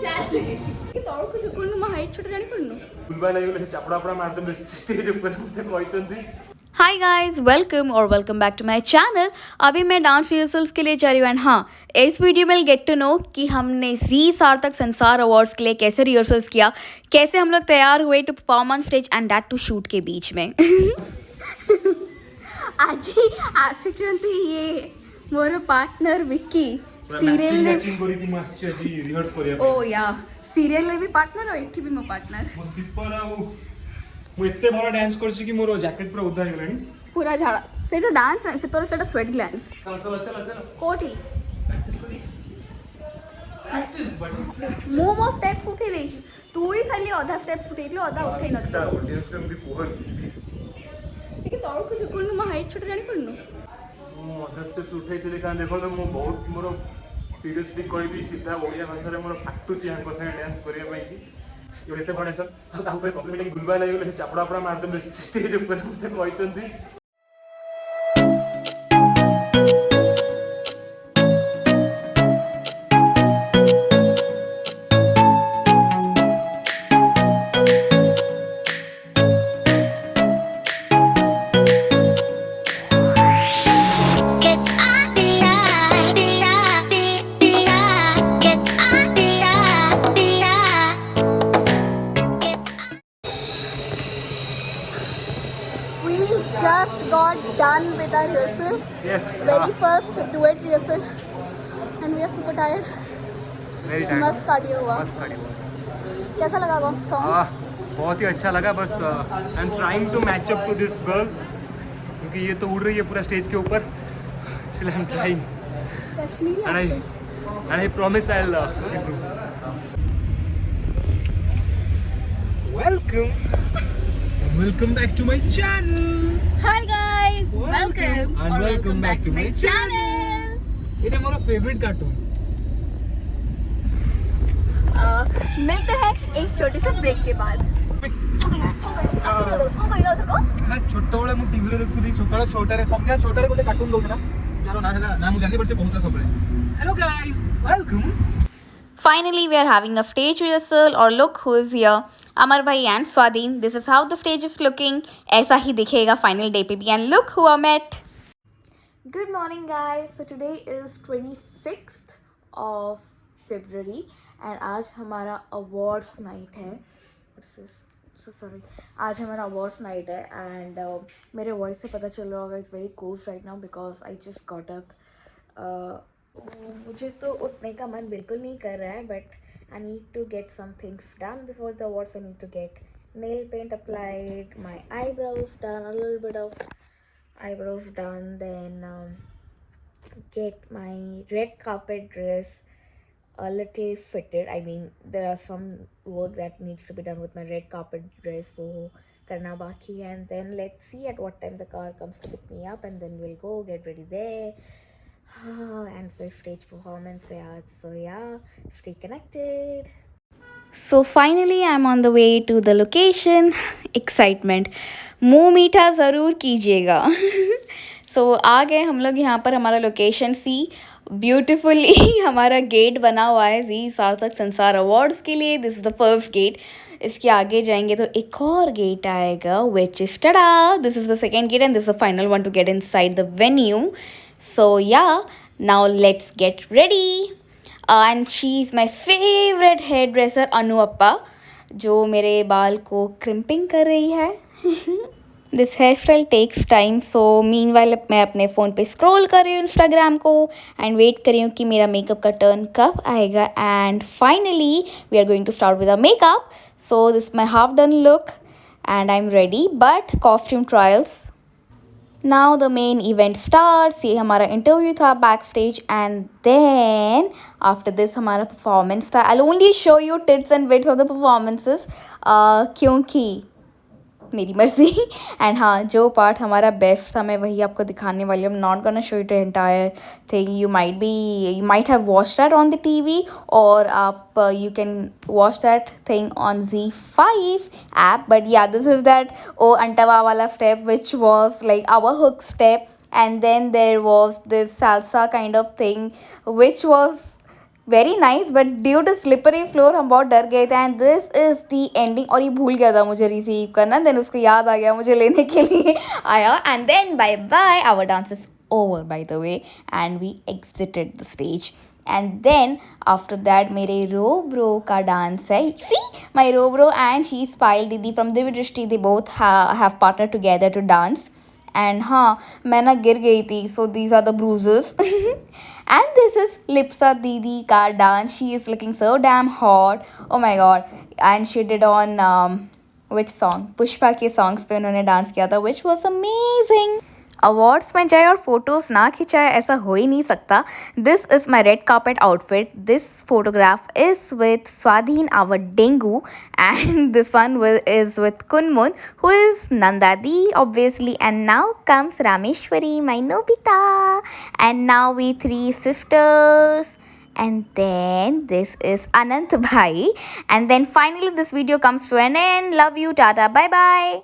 Hi guys, welcome back to my channel. अभी मैं dance rehearsals के लिए जा रही हूँ एंड हाँ, इस वीडियो में गेट टू नो कि हमने जी सार्थक संसार अवार्ड्स के लिए कैसे रिहर्सल्स किया, कैसे हम लोग तैयार हुए to perform on stage and that to shoot के बीच में आज ଆସିଛନ୍ତି ये मोर पार्टनर विक्की सीरियल ने ओ या सीरियल में भी पार्टनर और एठी भी मो पार्टनर मो सिपर आ मु एते भरा डांस करछि कि मोर जैकेट पूरा उदा हेगलानी पूरा झाड़ा सेटा डांस है सेतोर सेटा स्वेट ग्लैंस चल कोठी प्रैक्टिस बट मो स्टेप उठे देछि तू ही खाली आधा स्टेप उठेइलो आधा उठे न ऑडियंस के हमदी कोहन प्लीज ठीक है तोर कुछ कोन म हाइट छोटे जानि पड़नु मो आधा स्टेप उठेइथिले का देखो तो मो बहुत मोर सीरियसली कहबी सीधा ओडिया भाषा रे मोर फाटू ची हम संगे डांस करिया पई कि एते बडे सर ता ऊपर कॉम्प्लीमेंट की गुलबा लागले चापड़ा पड़ा मार दे स्टेज ऊपर मते कहचंदी just got done with our rehearsal. Yes. Very first duet rehearsal, and we are super tired. Very tired. मस्त कार्डियो हुआ. मस्त कार्डियो. कैसा लगा वो सॉन्ग? बहुत ही अच्छा लगा. बस I am trying to match up to this girl क्योंकि ये तो उड़ रही है पूरा स्टेज के ऊपर. इसलिए आई am trying. Kashmiri. And I promise I'll improve. Welcome back to my channel. Hi guys. Welcome back to my channel. It is my favorite cartoon. मिलते हैं एक छोटे से ब्रेक के बाद. छोट बेले मु टीवी रे देखुदी सकाळ 6टा रे संध्या 6टा रे गोटे कार्टून दउथला जानो ना मु जानि पर से कहउतला सबले. Hello guys, welcome. Finally, we are having a stage rehearsal or look who is here. Amar bhai and Swadeen. This is how the stage is looking. ऐसा ही दिखेगा final day पे भी. And look who I met. Good morning guys. So today is 26th of February and आज हमारा awards night है. What is this? So sorry. आज हमारा awards night है and मेरे voice से पता चल रहा होगा it's very cold right now because I just got up. मुझे तो उठने का मन बिल्कुल नहीं कर रहा है but I need to get some things done before the awards. I need to get nail paint applied, my eyebrows done, a little bit of eyebrows done, then get my red carpet dress a little fitted. I mean there are some work that needs to be done with my red carpet dress so karna baki and then let's see at what time the car comes to pick me up and then we'll go get ready there. And for stage performance so yeah, stay connected. So finally I'm on the way to the location. Excitement, मुंह मीठा ज़रूर कीजिएगा. So आ गए हम लोग यहाँ पर. हमारा लोकेशन सी ब्यूटिफुली हमारा गेट बना हुआ है जी सार्थक संसार अवार्ड्स के लिए. This is the first gate. इसके आगे जाएंगे तो एक और गेट आएगा which is tada. This is the second gate and this is the final one to gate inside the venue. So yeah, now let's get ready. And she is my favorite hairdresser Anu Appa, जो मेरे बाल को crimping कर रही है. This hairstyle takes time, so meanwhile मैं अपने phone पे scroll कर रही हूँ Instagram को and wait कर रही हूँ कि मेरा makeup का turn कब आएगा. And finally we are going to start with our makeup. So this is my half done look and I'm ready. But costume trials. Now the main event starts. ये हमारा इंटरव्यू था back stage and then after this हमारा performance था. I'll only show you tits and bits of the performances क्योंकि मेरी मर्जी. And हाँ, जो पार्ट हमारा बेस्ट था मैं वही आपको दिखाने वाली हूँ. Not gonna show you the entire thing. You might have watch that on the TV और आप you can watch that thing on Z5 app. But yeah this is that Oo Antava वाला step which was like our hook step. And then there was this salsa kind of thing which was very nice, but due to slippery floor हम बहुत डर गए थे. And this is the ending. और ये भूल गया था मुझे रिसीव करना, देन उसको याद आ गया मुझे लेने के लिए आया. And then bye bye, our dance is over by the way, and we exited the stage. And then after that मेरे रो ब्रो का डांस है. See my रो bro and she is Payal दीदी from Divi Drishti, they both have partnered together to dance. And हाँ, मैं ना गिर गई थी, so these are the bruises. And this is Lipsa दीदी का dance. She is looking so damn hot. Oh my god. And she did on which song, Pushpa के songs पे उन्होंने डांस किया था, which was amazing. अवार्ड्स में जाए और फोटोज़ ना खिंचाए, ऐसा हो ही नहीं सकता. This is my red carpet outfit. This photograph is with Swadhin our डेंगू, and this one is with Kunmun who is Nandadi obviously. And now comes Rameshwari, my Nobita, and now we three sisters. And then this is Anant Bhai. And then finally this video comes to an end. Love you, tata, bye bye.